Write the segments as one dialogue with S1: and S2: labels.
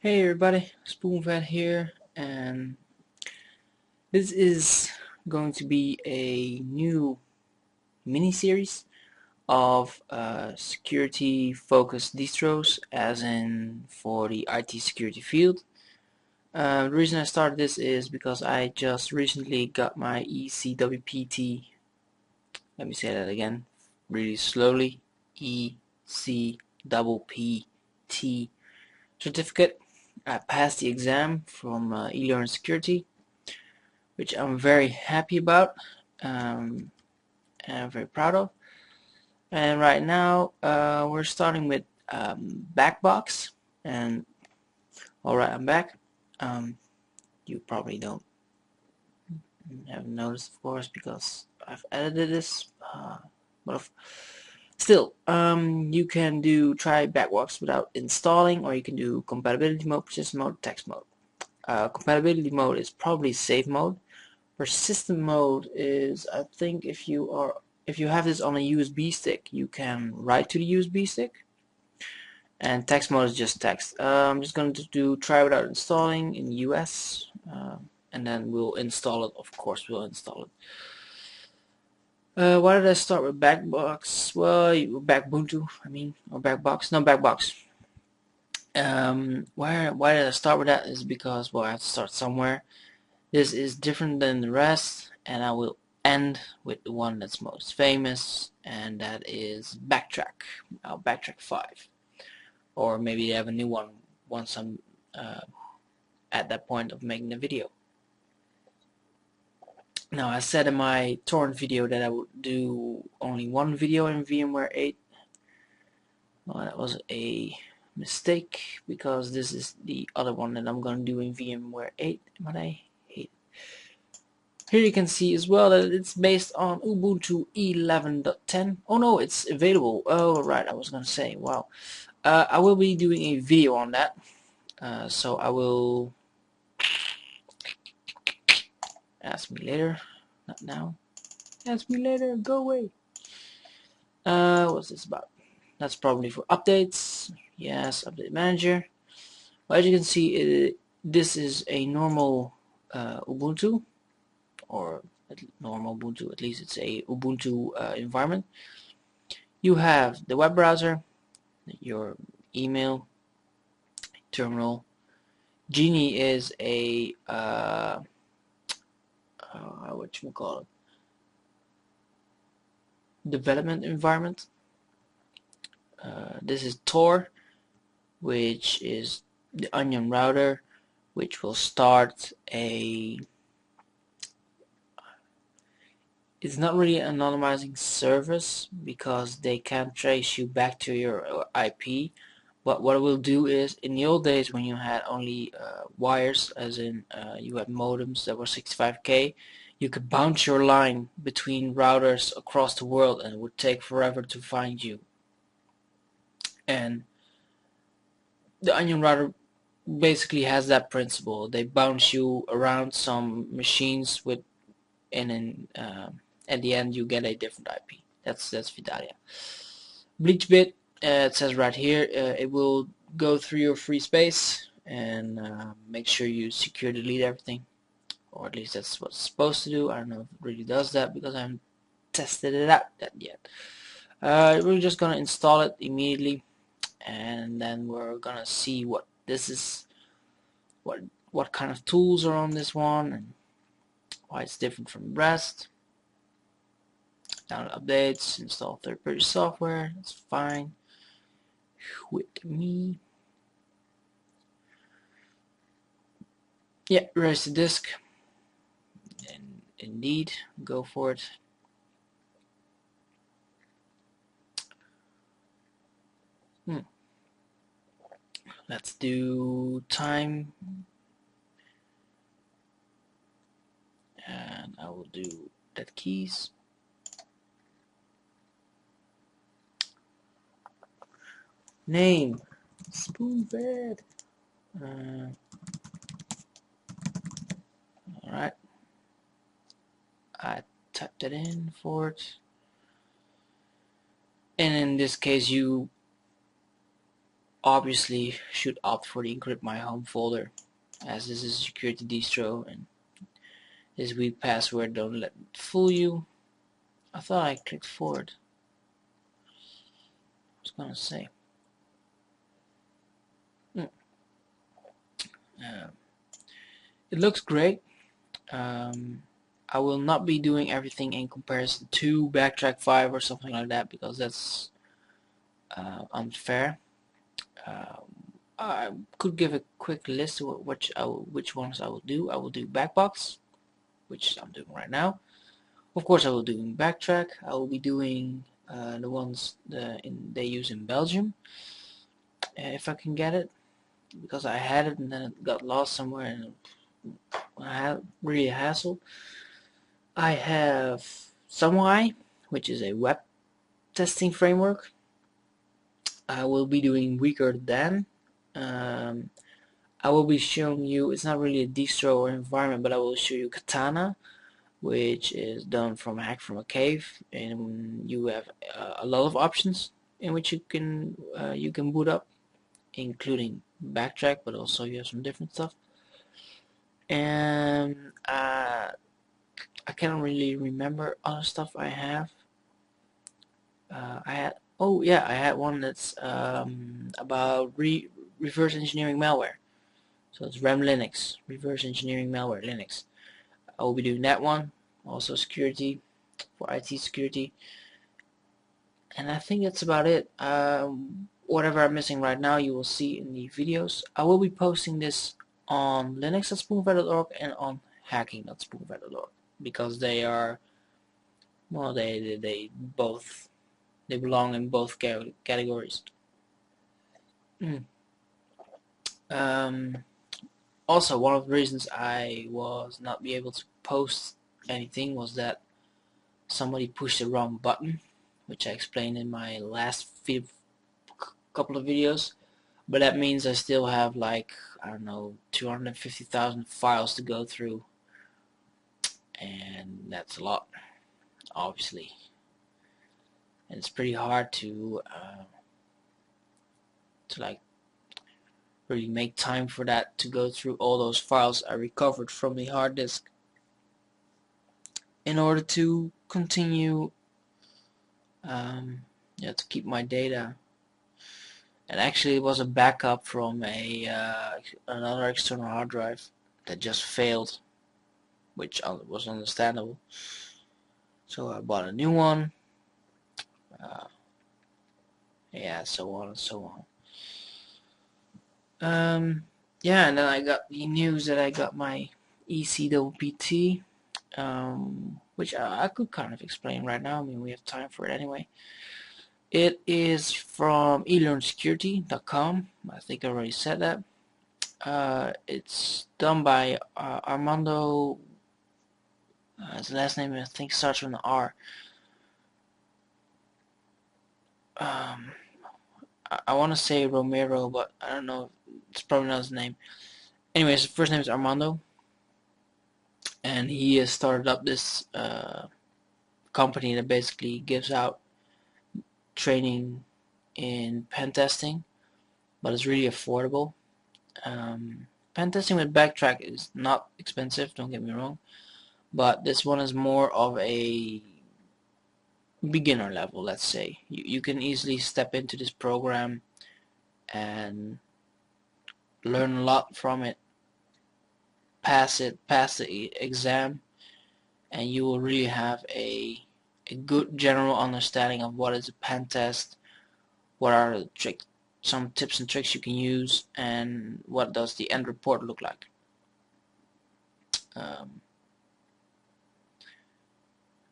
S1: Hey everybody, Spoonfeeding here, and this is going to be a new mini-series of security-focused distros, as in for the IT security field. The reason I started this is because I just recently got my ECWPT. Let me say that again, really slowly. ECWPT certificate. I passed the exam from eLearn Security, which I'm very happy about and I'm very proud of. And right now we're starting with BackBox. And alright, I'm back. You probably don't have noticed, of course, because I've edited this. But still, you can try BackBox without installing, or you can do compatibility mode, persistent mode, text mode. Compatibility mode is probably safe mode. Persistent mode is, I think, if you have this on a USB stick, you can write to the USB stick. And text mode is just text. I'm just going to try without installing in US, and then we'll install it. Of course, we'll install it. Why did I start with BackBox? Well, Backbuntu, I mean, or BackBox? No, BackBox. Why did I start with that? Is because, well, I have to start somewhere. This is different than the rest, and I will end with the one that's most famous, and that is Backtrack. Backtrack 5. Or maybe they have a new one once I'm at that point of making the video. Now, I said in my torrent video that I would do only one video in VMware 8. Well, that was a mistake, because this is the other one that I'm going to do in VMware 8, but I hate it. Here you can see as well that it's based on Ubuntu 11.10. Oh no, it's available. Oh right, I was gonna say, wow. I will be doing a video on that. So I will ask me later. Not now. Ask me later. Go away. What's this about? That's probably for updates. Yes, update manager. Well, as you can see, this is a normal Ubuntu, or normal Ubuntu. At least it's a Ubuntu environment. You have the web browser, your email, terminal. Genie is a what you call it, development environment. This is Tor, which is the Onion router, which will start a. It's not really an anonymizing service because they can't trace you back to your IP. But what it will do is, in the old days when you had only wires, as in you had modems that were 65K, you could bounce your line between routers across the world and it would take forever to find you. And the Onion router basically has that principle. They bounce you around some machines with, and then at the end you get a different IP. That's Vidalia. BleachBit, it says right here, it will go through your free space and make sure you secure delete everything, or at least that's what it's supposed to do. I don't know if it really does that because I haven't tested it out yet. We're just gonna install it immediately, and then we're gonna see what this is, what kind of tools are on this one, and why it's different from the rest. Download updates, install third-party software, that's fine with me. Yeah, erase the disk, and indeed, go for it. Let's do time, and I will do that keys. Name, Spoonfed. Alright, I typed it in for it. And in this case, you obviously should opt for the encrypt my home folder, as this is a security distro and this weak password don't let it fool you. I thought I clicked forward. I was gonna say. It looks great. I will not be doing everything in comparison to Backtrack 5 or something like that because that's unfair. I could give a quick list of which ones I will do. I will do BackBox, which I'm doing right now. Of course, I will do Backtrack. I will be doing the ones they use in Belgium, if I can get it, because I had it and then it got lost somewhere and I had really a hassle. I have Samurai, which is a web testing framework. I will be doing Weaker Than. Um, I will be showing you, it's not really a distro or environment, but I will show you Katana, which is done from a hack from a cave, and you have a lot of options in which you can boot up, including Backtrack, but also you have some different stuff. And I can't really remember other stuff I have. I had one that's about reverse engineering malware. So it's RAM Linux, reverse engineering malware Linux. I will be doing that one. Also security, for IT security. And I think that's about it. Whatever I'm missing right now, you will see in the videos. I will be posting this on linux.spoonfed.org and on hacking.spoonfed.org because they are, well, they both, they belong in both categories. Also, one of the reasons I was not be able to post anything was that somebody pushed the wrong button, which I explained in my last couple of videos. But that means I still have like, I don't know, 250,000 files to go through, and that's a lot, obviously. And it's pretty hard to like really make time for that, to go through all those files I recovered from the hard disk in order to continue to keep my data. And actually it was a backup from another external hard drive that just failed, which was understandable. So I bought a new one. So on and so on. Yeah, and then I got the news that I got my ECWPT, which I could kind of explain right now. I mean, we have time for it anyway. It is from elearnsecurity.com. I think I already said that. It's done by Armando. His last name I think starts with an R. I want to say Romero, but I don't know. It's probably not his name. Anyways, his first name is Armando, and he has started up this company that basically gives out training in pen testing, but it's really affordable. Pen testing with Backtrack is not expensive, don't get me wrong, but this one is more of a beginner level, let's say. You can easily step into this program and learn a lot from it, pass the exam, and you will really have a good general understanding of what is a pen test, what are the some tips and tricks you can use, and what does the end report look like.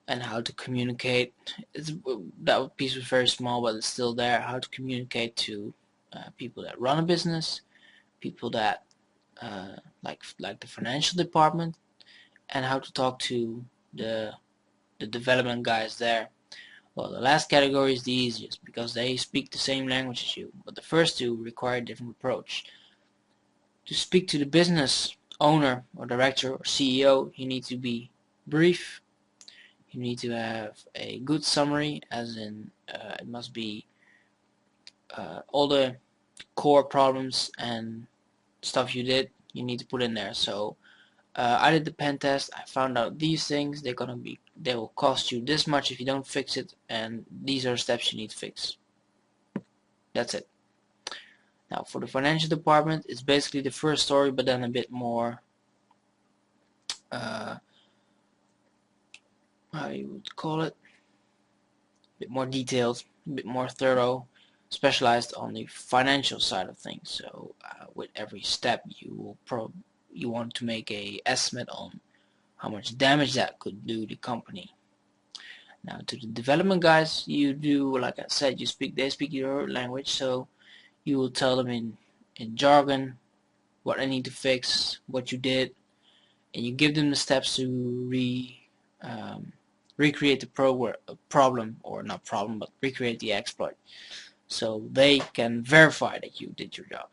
S1: And how to communicate. That piece was very small, but it's still there. How to communicate to people that run a business, people that like the financial department, and how to talk to the development guys there. Well, the last category is the easiest because they speak the same language as you, but the first two require a different approach. To speak to the business owner or director or CEO, you need to be brief. You need to have a good summary, as in it must be all the core problems and stuff you did, you need to put in there. So I did the pen test. I found out these things. They will cost you this much if you don't fix it, and these are steps you need to fix. That's it. Now for the financial department, it's basically the first story, but then a bit more how you would call it, a bit more detailed, a bit more thorough, specialized on the financial side of things. So with every step, you want to make a estimate on how much damage that could do the company. Now to the development guys, you do, like I said, they speak your language, so you will tell them in jargon what they need to fix, what you did, and you give them the steps to recreate the problem, or not problem, but recreate the exploit, so they can verify that you did your job.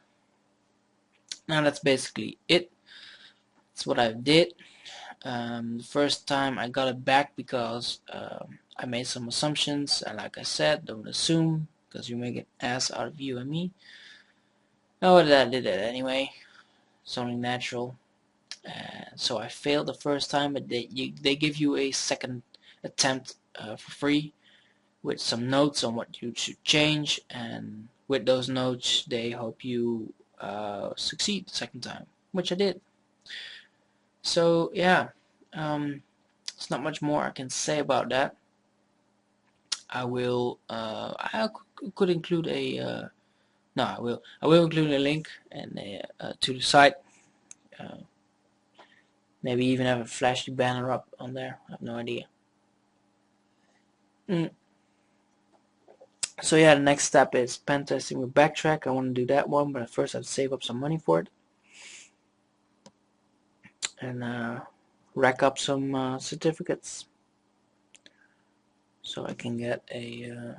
S1: Now that's basically it. That's what I did. The first time I got it back because I made some assumptions, and like I said, don't assume, because you make an ass out of you and me. Oh, I did that anyway. It's only natural. So I failed the first time, but they give you a second attempt for free with some notes on what you should change, and with those notes they hope you succeed the second time, which I did. So yeah, there's not much more I can say about that. I will I could include a no, I will include a link and to the site. Maybe even have a flashy banner up on there. I have no idea. So yeah, the next step is pen testing with Backtrack. I want to do that one, but first I have to save up some money for it and rack up some certificates so I can get a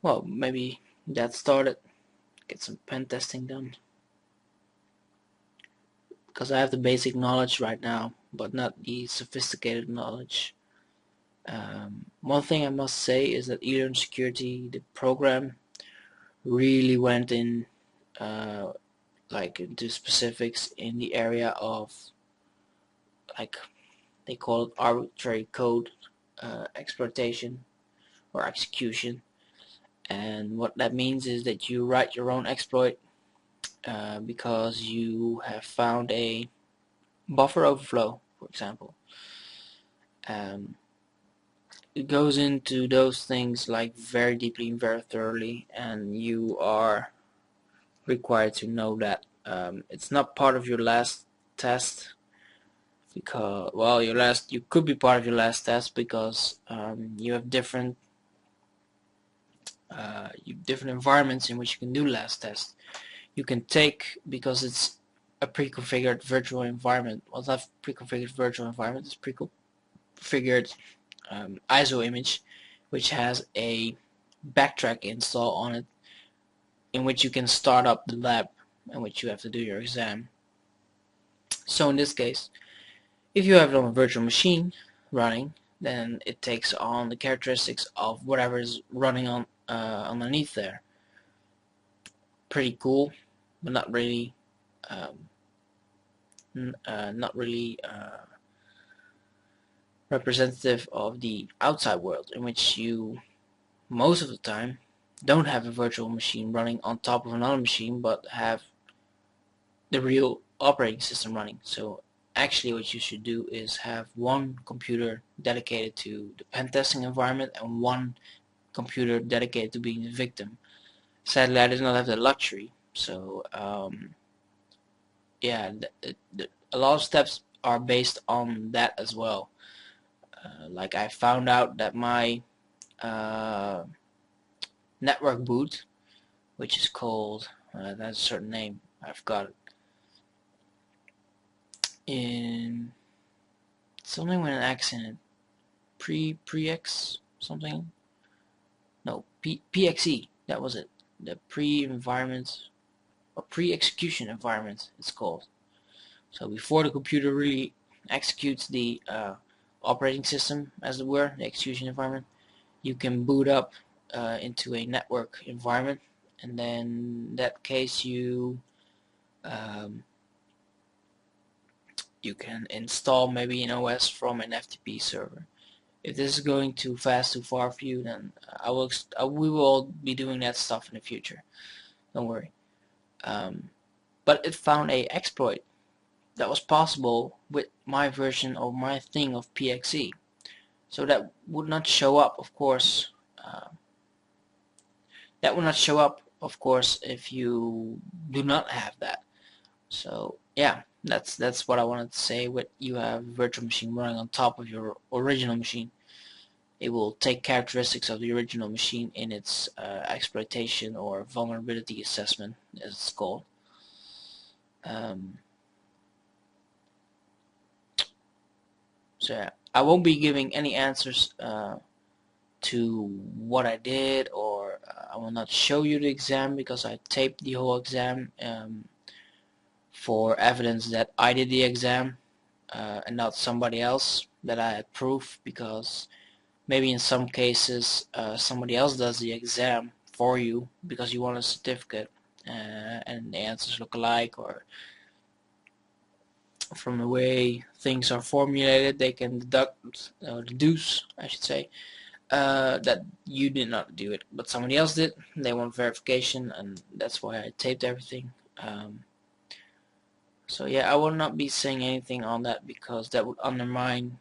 S1: well, maybe that started, get some pen testing done, because I have the basic knowledge right now, but not the sophisticated knowledge. One thing I must say is that eLearn Security, the program, really went in like into specifics in the area of, like, they call it arbitrary code exploitation or execution, and what that means is that you write your own exploit because you have found a buffer overflow, for example. It goes into those things like very deeply and very thoroughly, and you are required to know that. It's not part of your last test, because, well, you could be part of your last test because you have different environments in which you can do last test. You can take, because it's a pre-configured virtual environment. Well, it's not pre-configured virtual environment, it's pre-configured ISO image, which has a Backtrack install on it, in which you can start up the lab in which you have to do your exam. So in this case, if you have it on a virtual machine running, then it takes on the characteristics of whatever is running on underneath there. Pretty cool, but not really representative of the outside world, in which you most of the time don't have a virtual machine running on top of another machine, but have the real operating system running. So actually what you should do is have one computer dedicated to the pen testing environment and one computer dedicated to being the victim. Sadly, I did not have the luxury, so yeah, a lot of steps are based on that as well. Like, I found out that my network boot, which is called, that's a certain name, I forgot it, in something with an X in it, pre-X something, no, PXE, that was it, the pre-environment, or pre-execution environment it's called. So before the computer really executes the operating system, as it were, the execution environment, you can boot up into a network environment, and then in that case you can install maybe an OS from an FTP server. If this is going too fast, too far for you, then we will be doing that stuff in the future. Don't worry. But it found a exploit that was possible with my version of my thing of PXE. So that would not show up, of course. That would not show up, of course, if you do not have that. So yeah, that's what I wanted to say. With you have a virtual machine running on top of your original machine, it will take characteristics of the original machine in its exploitation or vulnerability assessment, as it's called. So yeah, I won't be giving any answers to what I did, or I will not show you the exam because I taped the whole exam for evidence that I did the exam and not somebody else, that I had proof, because maybe in some cases somebody else does the exam for you because you want a certificate and the answers look alike, or from the way things are formulated they can deduce, I should say, that you did not do it, but somebody else did. They want verification, and that's why I taped everything. So yeah, I will not be saying anything on that because that would undermine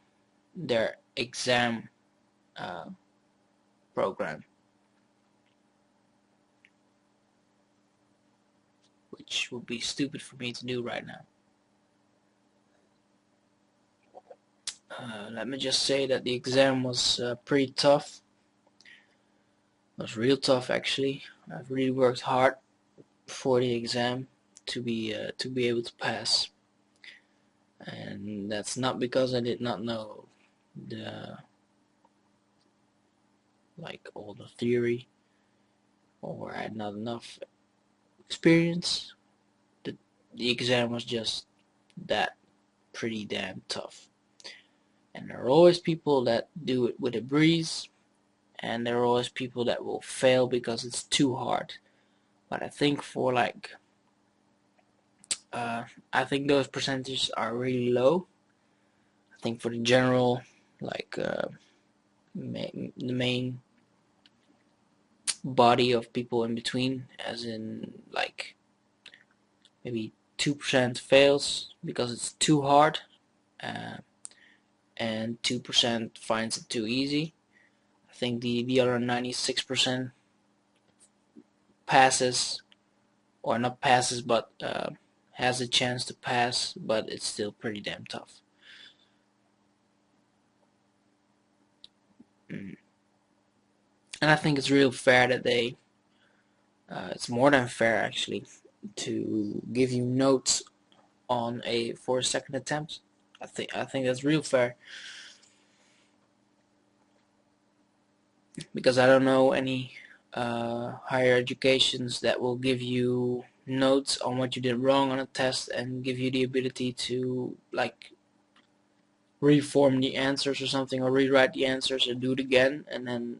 S1: their exam program, which would be stupid for me to do right now. Let me just say that the exam was pretty tough. It was real tough, actually. I've really worked hard for the exam to be able to pass, and that's not because I did not know all the theory, or I had not enough experience. The exam was just that pretty damn tough. And there are always people that do it with a breeze, and there are always people that will fail because it's too hard. But I think for I think those percentages are really low. I think for the general, the main body of people in between, as in maybe 2% fails because it's too hard, and 2% finds it too easy. I think the other 96% passes, or not passes, but has a chance to pass, but it's still pretty damn tough. And I think it's real fair that they, it's more than fair actually, to give you notes for a second attempt. I think that's real fair, because I don't know any higher educations that will give you notes on what you did wrong on a test and give you the ability to reform the answers or something, or rewrite the answers and do it again, and then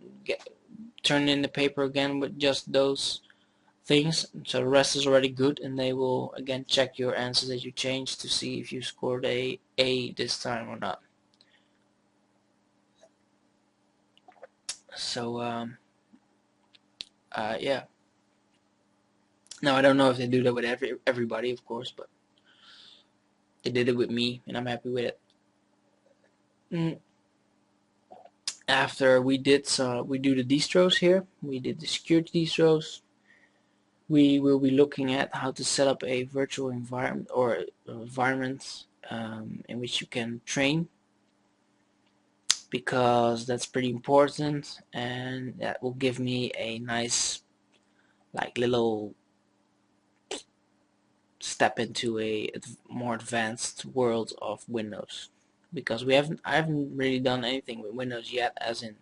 S1: turn in the paper again with just those things. So the rest is already good, and they will again check your answers that you changed to see if you scored a this time or not. So yeah. Now I don't know if they do that with everybody, of course, but they did it with me, and I'm happy with it. After we do the distros here, we did the security distros. We will be looking at how to set up a virtual environment, or environment in which you can train, because that's pretty important, and that will give me a nice little step into a more advanced world of Windows, because I haven't really done anything with Windows yet, as in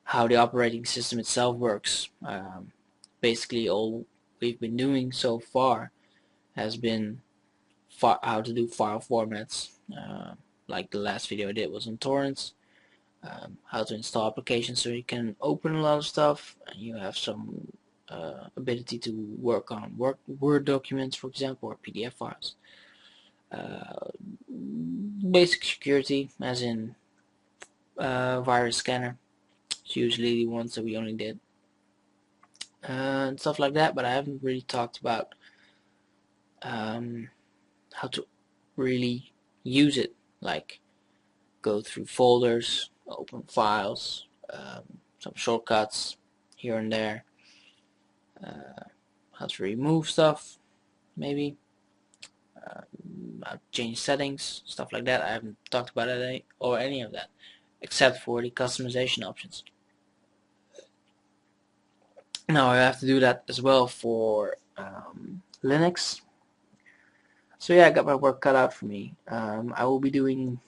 S1: how the operating system itself works. Basically all we've been doing so far has been how to do file formats, like the last video I did was on torrents, how to install applications so you can open a lot of stuff, and you have some ability to work on Word documents, for example, or PDF files. Basic security, as in virus scanner. It's usually the ones that we only did. And stuff like that, but I haven't really talked about how to really use it, like go through folders, open files, some shortcuts here and there, how to remove stuff, maybe how to change settings, stuff like that. I haven't talked about it or any of that, except for the customization options. Now I have to do that as well for Linux. So yeah, I got my work cut out for me. I will be doing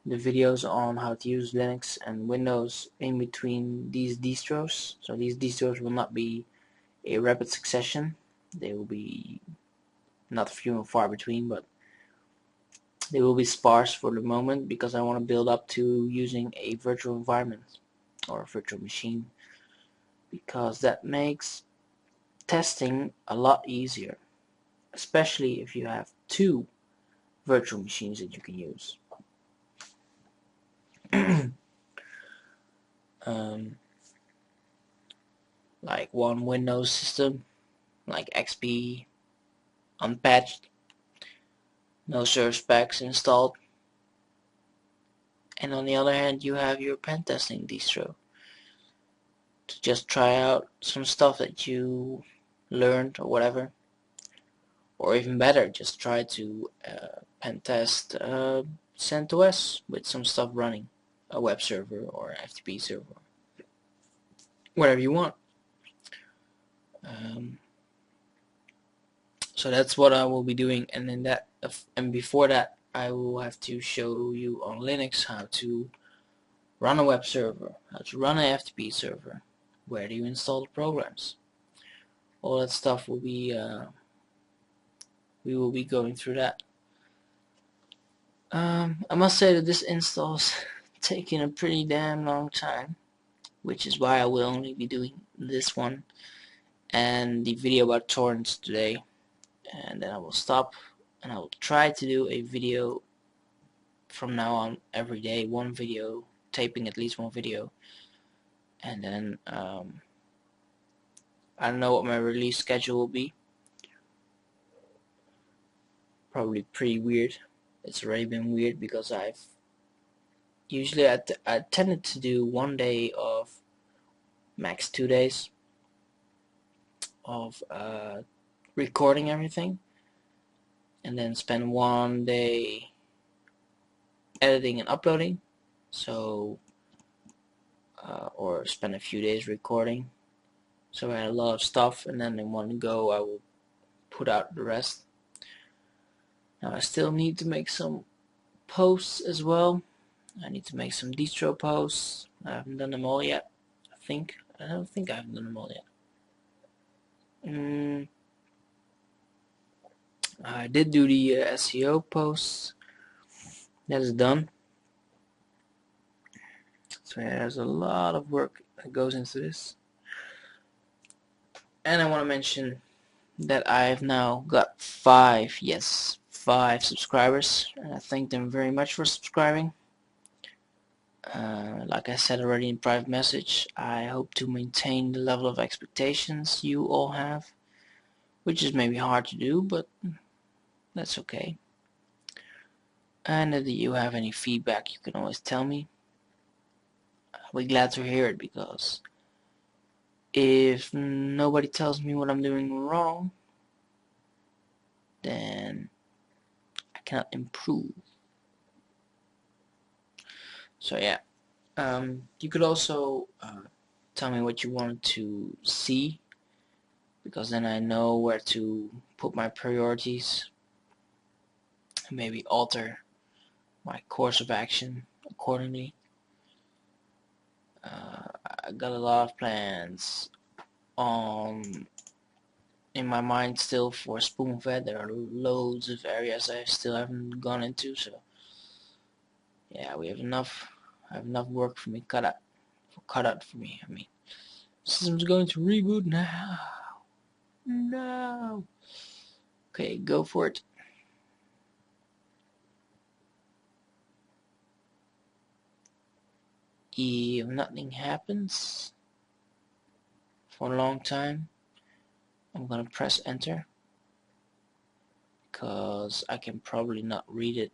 S1: the videos on how to use Linux and Windows in between these distros. So these distros will not be a rapid succession. They will be not few and far between, but they will be sparse for the moment because I want to build up to using a virtual environment or a virtual machine, because that makes testing a lot easier, especially if you have two virtual machines that you can use. Like one Windows system, like XP, unpatched, no service packs installed, and on the other hand you have your pen testing distro to just try out some stuff that you learned or whatever, or even better, just try to pen test CentOS with some stuff running, a web server or an FTP server, whatever you want. So that's what I will be doing, and then and before that I will have to show you on Linux how to run a web server, how to run an FTP server, where do you install the programs. All that stuff will be we will be going through that. I must say that this install's taking a pretty damn long time, which is why I will only be doing this one and the video about torrents today, and then I will stop and I will try to do a video from now on every day, one video, taping at least one video, and then I don't know what my release schedule will be. Probably pretty weird. It's already been weird because usually I tended to do 1 day of max 2 days of recording everything, and then spend 1 day editing and uploading. So or spend a few days recording. So I had a lot of stuff, and then in one go I will put out the rest. Now I still need to make some posts as well. I need to make some distro posts. I haven't done them all yet. I don't think I haven't done them all yet. I did do the SEO posts. That is done. So yeah, there's a lot of work that goes into this. And I want to mention that I've now got 5 subscribers, and I thank them very much for subscribing. Like I said already in private message, I hope to maintain the level of expectations you all have, which is maybe hard to do, but that's okay. And if you have any feedback, you can always tell me. I'll be glad to hear it, because if nobody tells me what I'm doing wrong, then I cannot improve. So yeah, you could also tell me what you wanted to see, because then I know where to put my priorities and maybe alter my course of action accordingly. I got a lot of plans in my mind still for Spoonfed. There are loads of areas I still haven't gone into, so yeah, I have enough work for me cut out for me. I mean, system's going to reboot now. No. Okay, go for it. If nothing happens for a long time, I'm gonna press enter because I can probably not read it,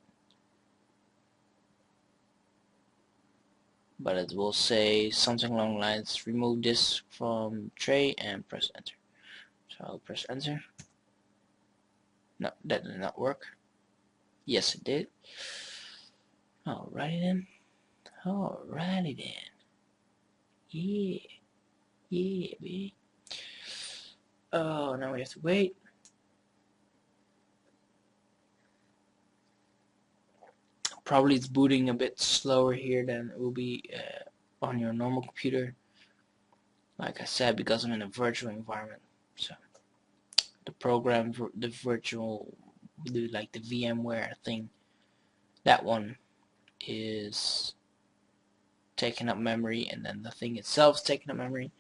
S1: but it will say something along the lines, remove this from tray and press enter. So I'll press enter. No, that did not work. Yes, it did. Alrighty then. Alrighty then. Yeah. Yeah, baby. Oh, now we have to wait. Probably it's booting a bit slower here than it will be on your normal computer. Like I said, because I'm in a virtual environment. So the program, the virtual, like the VMware thing, that one is taking up memory, and then the thing itself is taking up memory.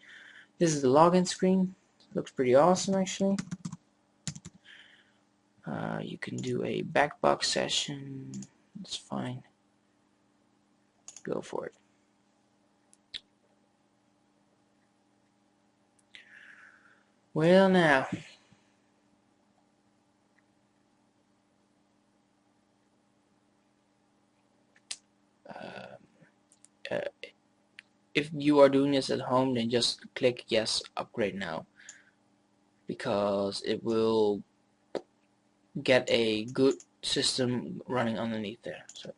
S1: This is the login screen. Looks pretty awesome, actually. You can do a BackBox session. That's fine. Go for it. Well, now. If you are doing this at home, then just click yes, upgrade now, because it will get a good system running underneath there. So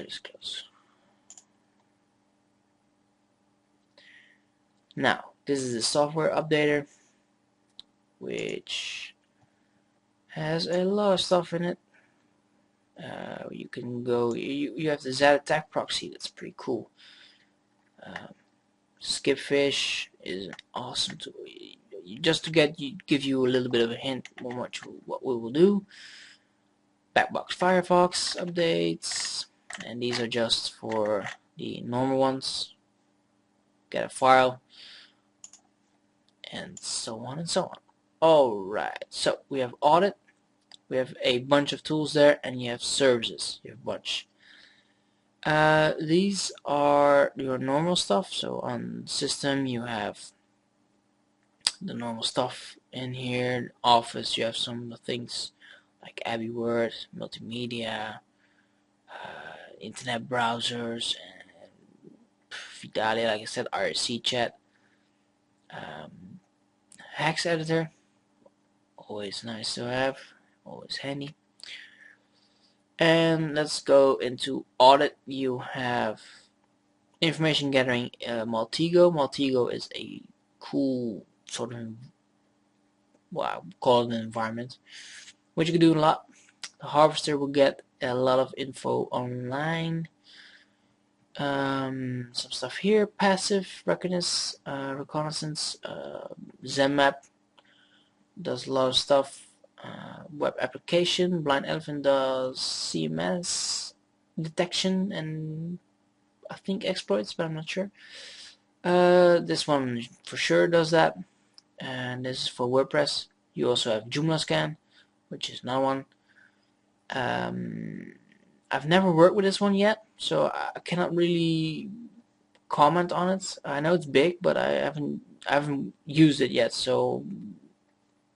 S1: just close. Now this is the software updater, which has a lot of stuff in it. You can go. You have the Z attack proxy. That's pretty cool. Skipfish is an awesome tool. Just to give you a little bit of a hint on what we will do. BackBox Firefox updates, and these are just for the normal ones. Get a file, and so on and so on. Alright, so we have audit, we have a bunch of tools there, and you have services. You have a bunch. These are your normal stuff. So on system you have the normal stuff in here. Office, you have some of the things like Abbey Word, multimedia, internet browsers, and Vidalia, like I said, IRC chat, Hex editor, always nice to have, always handy. And let's go into audit. You have information gathering, Maltego. Maltego is a cool sort of, well, I would call it an environment, which you can do a lot. The harvester will get a lot of info online. Some stuff here, passive reconnaissance, ZenMap does a lot of stuff. Web application, Blind Elephant does CMS detection and I think exploits, but I'm not sure. This one for sure does that, and this is for WordPress. You also have Joomla Scan, which is another one. I've never worked with this one yet, so I cannot really comment on it. I know it's big, but I haven't used it yet, so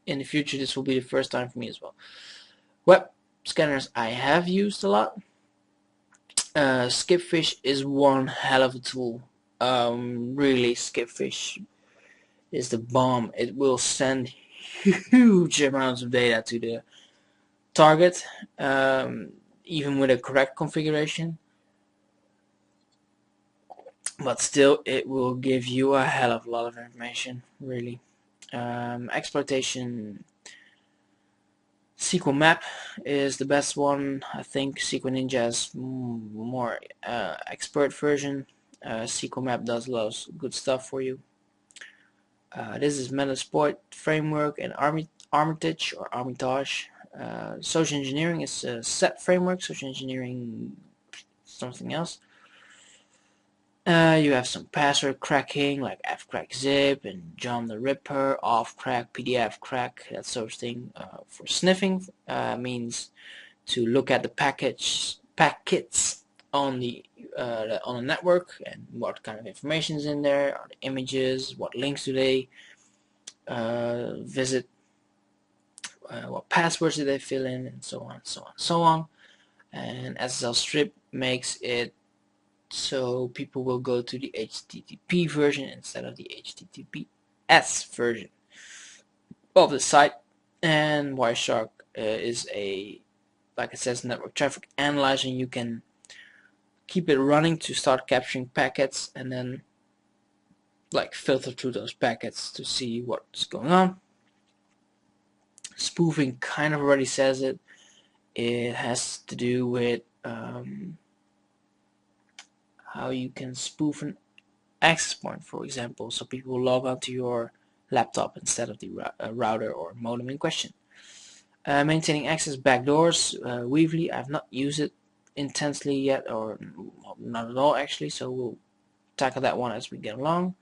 S1: in the future this will be the first time for me as well. Web scanners I have used a lot. Skipfish is one hell of a tool. Really, Skipfish is the bomb. It will send huge amounts of data to the target, even with a correct configuration. But still, it will give you a hell of a lot of information, really. Exploitation, SQL Map is the best one. I think SQL Ninja is more expert version. SQL Map does a lot of good stuff for you. This is Metasploit framework and Armitage or Armitage. Social engineering is a set framework. Social engineering something else. You have some password cracking like fcrackzip and John the Ripper, offcrack, PDF crack, that sort of thing. For sniffing means to look at the packets on the network and what kind of information is in there, are the images, what links do they visit, what passwords do they fill in, and so on, so on, so on. And SSL strip makes it so people will go to the HTTP version instead of the HTTPS version of the site. And Wireshark is a, like it says, network traffic analyzer. You can keep it running to start capturing packets and then like filter through those packets to see what's going on. Spoofing kind of already says it. It has to do with how you can spoof an access point, for example, so people will log onto your laptop instead of the router or modem in question. Maintaining access backdoors, Weebly, I've not used it intensely yet, or not at all actually, so we'll tackle that one as we get along.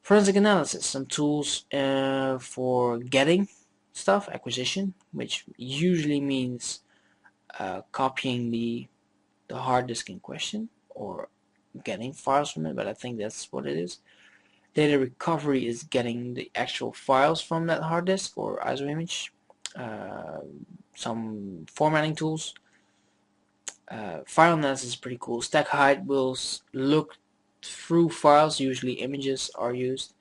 S1: Forensic analysis, some tools for getting stuff, acquisition, which usually means copying the hard disk in question or getting files from it, but I think that's what it is. Data recovery is getting the actual files from that hard disk or ISO image. Some formatting tools. File analysis is pretty cool. Stack height will look through files, usually images are used,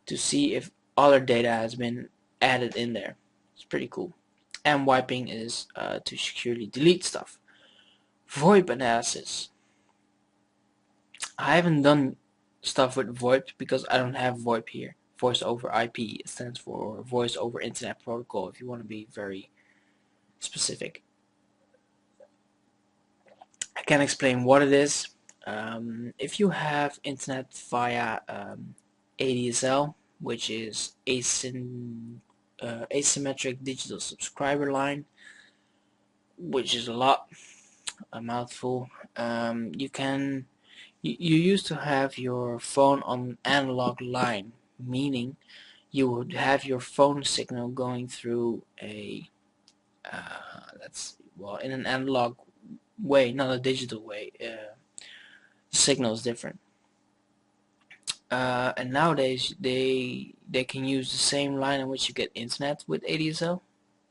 S1: to see if other data has been added in there. It's pretty cool. And wiping is to securely delete stuff. VoIP analysis. I haven't done stuff with VoIP because I don't have VoIP here. Voice over IP, it stands for Voice over Internet Protocol if you want to be very specific. I can explain what it is. If you have internet via ADSL, which is asymmetric digital subscriber line, which is a mouthful, you used to have your phone on an analog line, meaning you would have your phone signal going through a in an analog way, not a digital way. The signal is different. And nowadays they can use the same line in which you get internet with ADSL,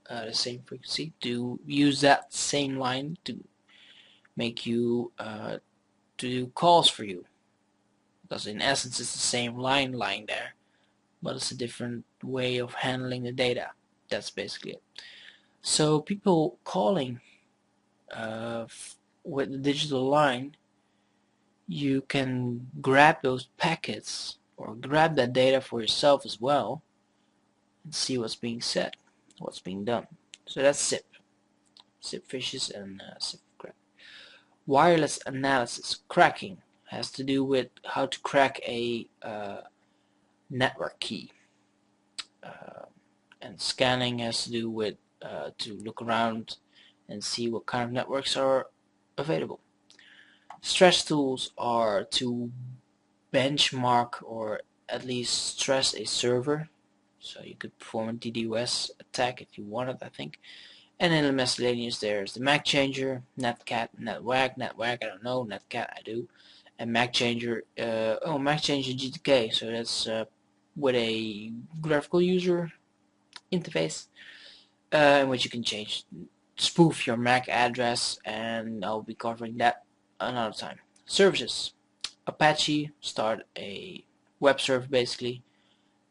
S1: the same frequency, to use that same line to make you to do calls for you, because in essence it's the same line lying there, but it's a different way of handling the data. That's basically it. So people calling with the digital line, you can grab those packets or grab that data for yourself as well and see what's being said, what's being done. So that's SIP fishes and SIP crack. Wireless analysis, cracking, has to do with how to crack a network key, and scanning has to do with to look around and see what kind of networks are available. Stress tools are to benchmark or at least stress a server, so you could perform a DDoS attack if you wanted, I think. And in the miscellaneous there's the Mac changer, netcat, netwag, I don't know, netcat I do, and Mac changer, Mac changer GTK, so that's with a graphical user interface in which you can spoof your MAC address, and I'll be covering that another time. Services. Apache, start a web server basically.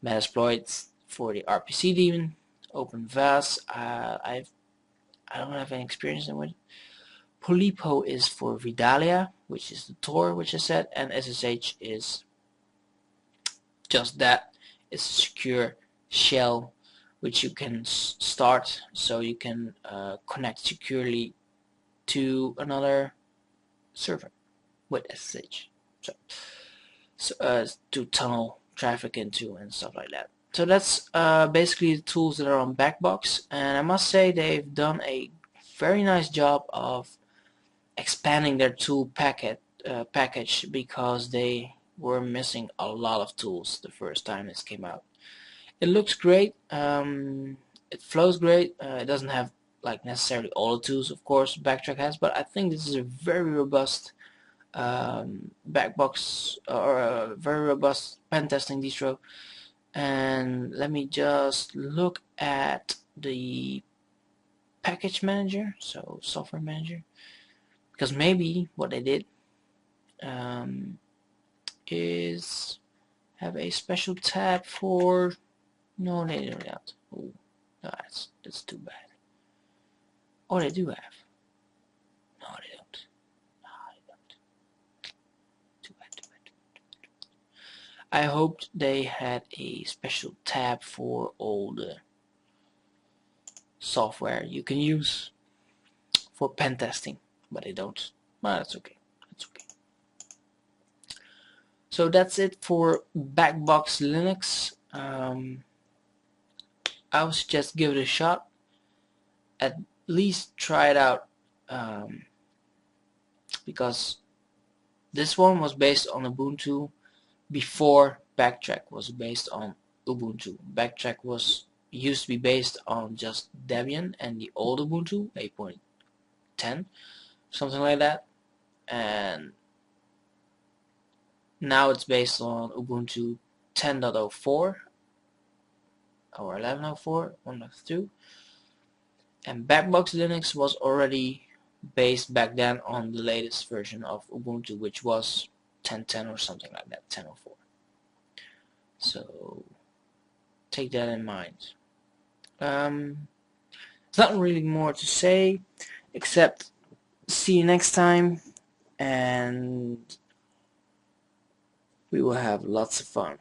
S1: Metasploit for the RPC daemon. OpenVAS, I don't have any experience with it. Polypo is for Vidalia, which is the Tor, which I said, and SSH is just that. It's a secure shell which you can start, so you can connect securely to another server with SSH. So to tunnel traffic into and stuff like that. So that's basically the tools that are on BackBox, and I must say they've done a very nice job of expanding their tool packet package because they were missing a lot of tools the first time this came out. It looks great. It flows great. It doesn't have like necessarily all the tools, of course, Backtrack has, but I think this is a very robust BackBox or a very robust pen testing distro. And let me just look at the package manager, so software manager, because maybe what they did is have a special tab for. No, they don't. Oh, no, that's too bad. Oh, they do have. No, they don't. No, they don't. Too bad, too bad, too bad. I hoped they had a special tab for all the software you can use for pen testing, but they don't. Well, that's okay. That's okay. So that's it for BackBox Linux. I would suggest give it a shot. At least try it out, because this one was based on Ubuntu before Backtrack was based on Ubuntu. Backtrack used to be based on just Debian and the old Ubuntu 8.10, something like that, and now it's based on Ubuntu 10.04 or 11.04, one of the two. And BackBox Linux was already based back then on the latest version of Ubuntu, which was 10.10 or something like that, 10.04. So take that in mind. There's not really more to say except see you next time, and we will have lots of fun.